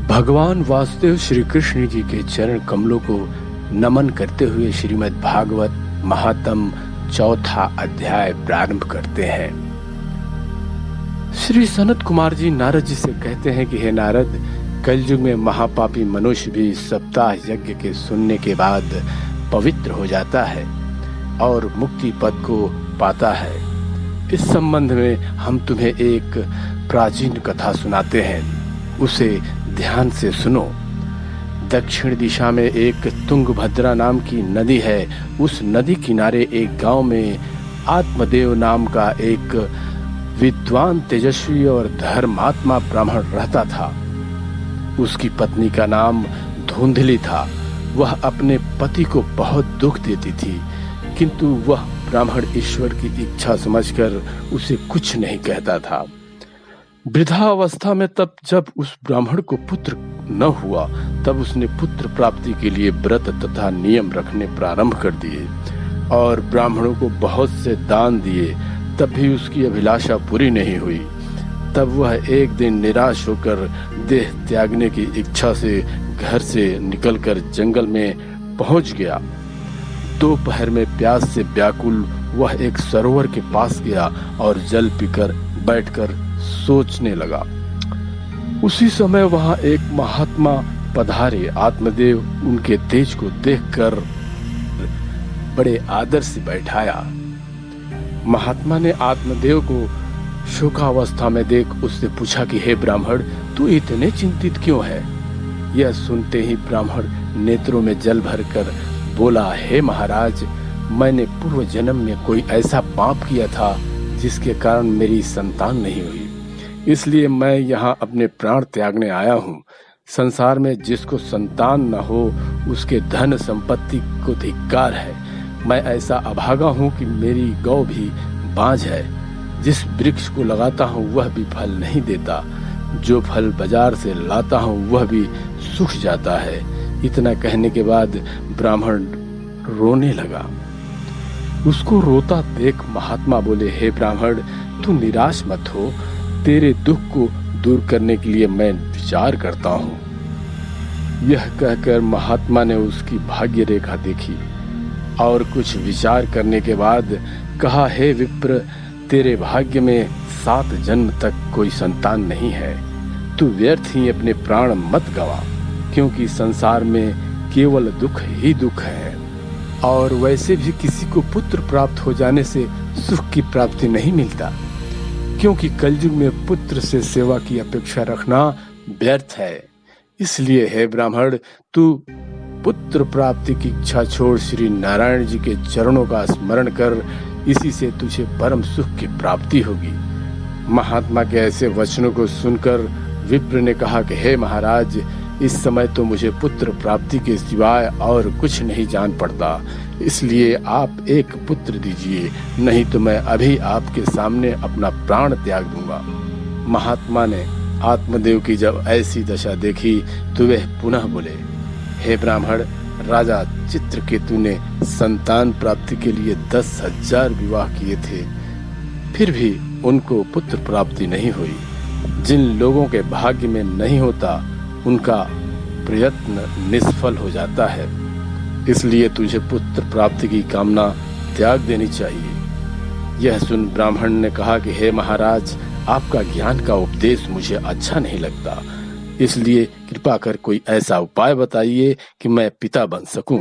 भगवान वासुदेव श्री कृष्ण जी के चरण कमलों को नमन करते हुए श्रीमद् भागवत महात्म चौथा अध्याय प्रारंभ करते हैं। श्री सनत कुमार जी नारद जी से कहते हैं कि हे नारद, कलयुग में महापापी मनुष्य भी सप्ताह यज्ञ के सुनने के बाद पवित्र हो जाता है और मुक्ति पद को पाता है। इस संबंध में हम तुम्हें एक प्राचीन कथा सुनाते हैं, उसे ध्यान से सुनो। दक्षिण दिशा में एक तुंगभद्रा नाम की नदी है। उस नदी किनारे एक गांव में आत्मदेव नाम का एक विद्वान, तेजस्वी और धर्मात्मा ब्राह्मण रहता था। उसकी पत्नी का नाम धुंधली था। वह अपने पति को बहुत दुख देती थी, किंतु वह ब्राह्मण ईश्वर की इच्छा समझकर उसे कुछ नहीं कहता था। वृद्धावस्था में तब जब उस ब्राह्मण को पुत्र न हुआ, तब उसने पुत्र प्राप्ति के लिए व्रत तथा नियम रखने प्रारंभ कर दिए और ब्राह्मणों को बहुत से दान दिए, तब भी उसकी अभिलाषा पूरी नहीं हुई। तब वह एक दिन निराश होकर देह त्यागने की इच्छा से घर से निकलकर जंगल में पहुंच गया। दोपहर में प्यास से व्याकुल वह एक सरोवर के पास गया और जल पीकर बैठकर सोचने लगा। उसी समय वहां एक महात्मा पधारे। आत्मदेव उनके तेज को देखकर बड़े आदर से बैठाया। महात्मा ने आत्मदेव को शोकावस्था में देख उससे पूछा कि हे ब्राह्मण, तू इतने चिंतित क्यों है? यह सुनते ही ब्राह्मण नेत्रों में जल भरकर बोला, हे महाराज, मैंने पूर्व जन्म में कोई ऐसा पाप किया था जिसके कारण मेरी संतान नहीं हुई, इसलिए मैं यहाँ अपने प्राण त्यागने आया हूँ। संसार में जिसको संतान न हो उसके धन संपत्ति को धिक्कार है। मैं ऐसा अभागा हूँ कि मेरी गौ भी बांझ है। जिस वृक्ष को लगाता हूँ वह भी फल नहीं देता, जो फल बाजार से लाता हूँ वह भी सूख जाता है। इतना कहने के बाद ब्राह्मण रोने लगा। उसको रोता देख महात्मा बोले, हे ब्राह्मण, तू निराश मत हो। तेरे दुख को दूर करने के लिए मैं विचार करता हूँ। यह कहकर महात्मा ने उसकी भाग्य रेखा देखी और कुछ विचार करने के बाद कहा, हे विप्र, तेरे भाग्य में 7 जन्म तक कोई संतान नहीं है। तू व्यर्थ ही अपने प्राण मत गवा, क्योंकि संसार में केवल दुख ही दुख है और वैसे भी किसी को पुत्र प्राप्त हो जाने से सुख की प्राप्ति नहीं मिलता, क्योंकि कलयुग में पुत्र से सेवा की अपेक्षा रखना व्यर्थ है। इसलिए हे ब्राह्मण, तू पुत्र प्राप्ति की इच्छा छोड़ श्री नारायण जी के चरणों का स्मरण कर, इसी से तुझे परम सुख की प्राप्ति होगी। महात्मा के ऐसे वचनों को सुनकर विप्र ने कहा कि हे महाराज, इस समय तो मुझे पुत्र प्राप्ति के सिवाय और कुछ नहीं जान पड़ता, इसलिए आप एक पुत्र दीजिए, नहीं तो मैं अभी आपके सामने अपना प्राण त्याग दूंगा। महात्मा ने आत्मदेव की जब ऐसी दशा देखी तो वह पुनः बोले, हे ब्राह्मण, राजा चित्रकेतु ने संतान प्राप्ति के लिए 10,000 विवाह किए थे, फिर भी उनको पुत्र प्राप्ति नहीं हुई। जिन लोगों के भाग्य में नहीं होता उनका प्रयत्न निष्फल हो जाता है, इसलिए तुझे पुत्र प्राप्ति की कामना त्याग देनी चाहिए। यह सुन ब्राह्मण ने कहा कि हे महाराज, आपका ज्ञान का उपदेश मुझे अच्छा नहीं लगता, इसलिए कृपा कर कोई ऐसा उपाय बताइए कि मैं पिता बन सकूं।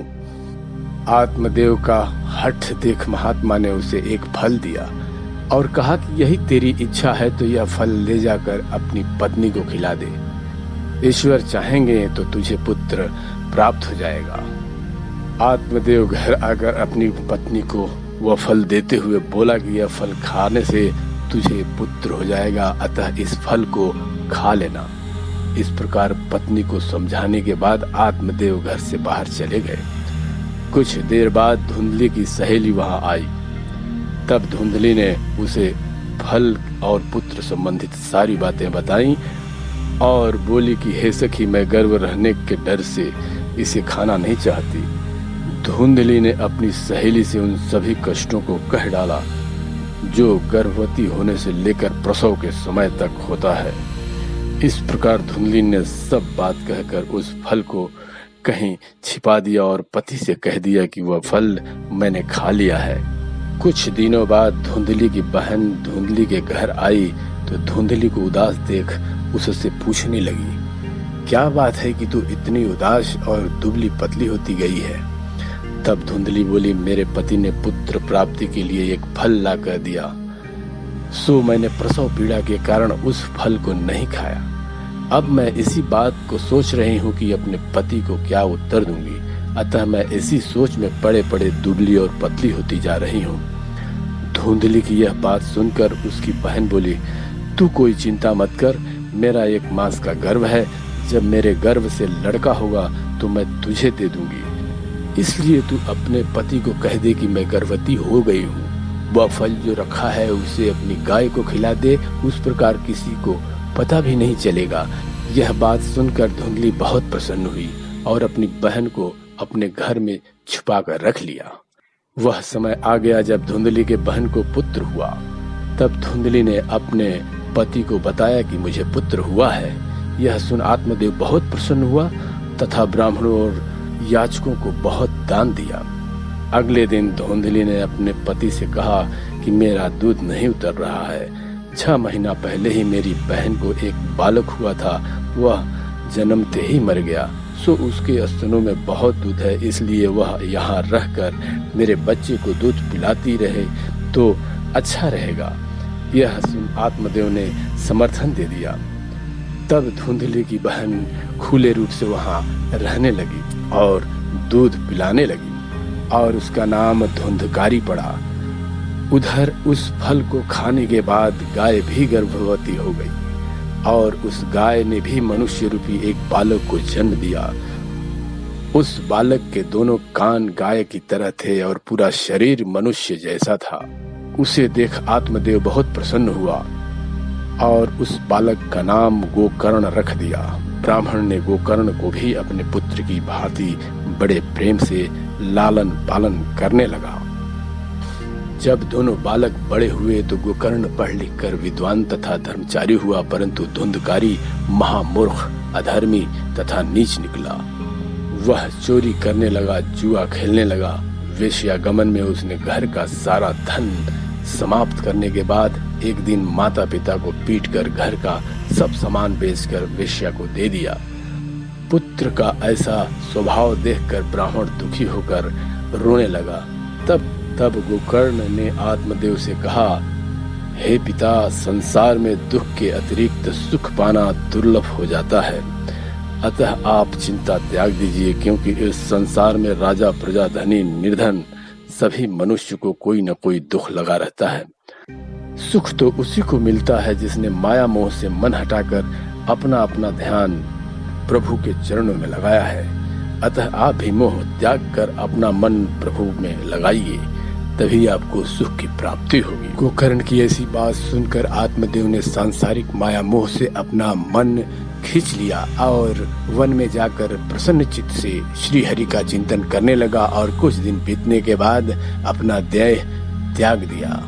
आत्मदेव का हठ देख महात्मा ने उसे एक फल दिया और कहा कि यही तेरी इच्छा है तो यह फल ले जाकर अपनी पत्नी को खिला दे। ईश्वर चाहेंगे तो तुझे पुत्र प्राप्त हो जाएगा। आत्मदेव घर आकर अपनी पत्नी को वह फल देते हुए बोला कि यह फल खाने से तुझे पुत्र हो जाएगा, अतः इस फल को खा लेना। इस प्रकार पत्नी को समझाने के बाद आत्मदेव घर से बाहर चले गए। कुछ देर बाद धुंधली की सहेली वहां आई। तब धुंधली ने उसे फल और पुत्र संबंधित सारी बातें बताई और बोली कि हे सखी, मैं गर्भ रहने के डर से इसे खाना नहीं चाहती। धुंधली ने अपनी सहेली से उन सभी कष्टों को कह डाला जो गर्भवती होने से लेकर प्रसव के समय तक होता है। इस प्रकार धुंधली ने सब बात कहकर उस फल को कहीं छिपा दिया और पति से कह दिया कि वह फल मैंने खा लिया है। कुछ दिनों बाद धुंधली की बहन धुंधली के घर आई तो धुंधली को उदास देख उससे पूछने लगी, क्या बात है कि तू इतनी उदास और दुबली पतली होती गई है? तब धुंधली बोली, मेरे पति ने पुत्र प्राप्ति के लिए एक फल ला कर दिया, सो मैंने प्रसव पीड़ा के कारण उस फल को नहीं खाया। अब मैं इसी बात को सोच रही हूँ कि अपने पति को क्या उत्तर दूंगी, अतः मैं इसी सोच में पड़े पड़े दुबली और पतली होती जा रही हूँ। धुंधली की यह बात सुनकर उसकी बहन बोली, तू कोई चिंता मत कर, मेरा एक मास का गर्भ है, जब मेरे गर्भ से लड़का होगा तो मैं तुझे दे दूंगी, इसलिए तू अपने पति को कह दे कि मैं गर्भवती हो गई हूँ। वह फल जो रखा है उसे अपनी गाय को खिला दे, उस प्रकार किसी को पता भी नहीं चलेगा। यह बात सुनकर धुंधली बहुत प्रसन्न हुई और अपनी बहन को अपने घर में छुपा कर रख लिया। वह समय आ गया जब धुंधली के बहन को पुत्र हुआ। तब धुंधली ने अपने पति को बताया कि मुझे पुत्र हुआ है। यह सुन आत्मदेव बहुत प्रसन्न हुआ तथा ब्राह्मणों और याचकों को बहुत दान दिया। अगले दिन धुंधली ने अपने पति से कहा कि मेरा दूध नहीं उतर रहा है। 6 महीना पहले ही मेरी बहन को एक बालक हुआ था, वह जन्मते ही मर गया, सो उसके स्तनों में बहुत दूध है, इसलिए वह यहाँ रहकर मेरे बच्चे को दूध पिलाती रहे तो अच्छा रहेगा। यह सुन आत्मदेव ने समर्थन दे दिया। तब धुंधली की बहन खुले रूप से वहाँ रहने लगी और दूध पिलाने लगी और उसका नाम धुंधकारी पड़ा। उधर उस फल को खाने के बाद गाय भी गर्भवती हो गई और उस गाय ने भी मनुष्य रूपी एक बालक को जन्म दिया। उस बालक के दोनों कान गाय की तरह थे और पूरा शरीर मनुष्य जैसा था। उसे देख आत्मदेव बहुत प्रसन्न हुआ और उस बालक का नाम गोकर्ण रख दिया। ब्राह्मण ने गोकर्ण को भी अपने पुत्र की भांति बड़े प्रेम से लालन पालन करने लगा। जब दोनों बालक बड़े हुए तो गोकर्ण पढ़ लिख कर विद्वान तथा धर्मचारी हुआ, परंतु धुंधकारी महामूर्ख, अधर्मी तथा नीच निकला। वह चोरी करने लगा, जुआ खेलने लगा। वेश्यागमन में उसने घर का सारा धन समाप्त करने के बाद एक दिन माता पिता को पीटकर घर का सब सामान बेचकर वेश्या को दे दिया। पुत्र का ऐसा स्वभाव देखकर ब्राह्मण दुखी होकर रोने लगा। तब गोकर्ण ने आत्मदेव से कहा, हे पिता, संसार में दुख के अतिरिक्त सुख पाना दुर्लभ हो जाता है, अतः आप चिंता त्याग दीजिए, क्योंकि इस संसार में राजा, प्रजा, धनी, निर्धन सभी मनुष्य को कोई न कोई दुख लगा रहता है। सुख तो उसी को मिलता है जिसने माया मोह से मन हटाकर अपना अपना ध्यान प्रभु के चरणों में लगाया है। अतः आप भी मोह त्याग कर अपना मन प्रभु में लगाइए, तभी आपको सुख की प्राप्ति होगी। गोकर्ण की ऐसी बात सुनकर आत्मदेव ने सांसारिक माया मोह से अपना मन खींच लिया और वन में जाकर प्रसन्न चित्त से श्री हरि का चिंतन करने लगा और कुछ दिन बीतने के बाद अपना देह त्याग दिया।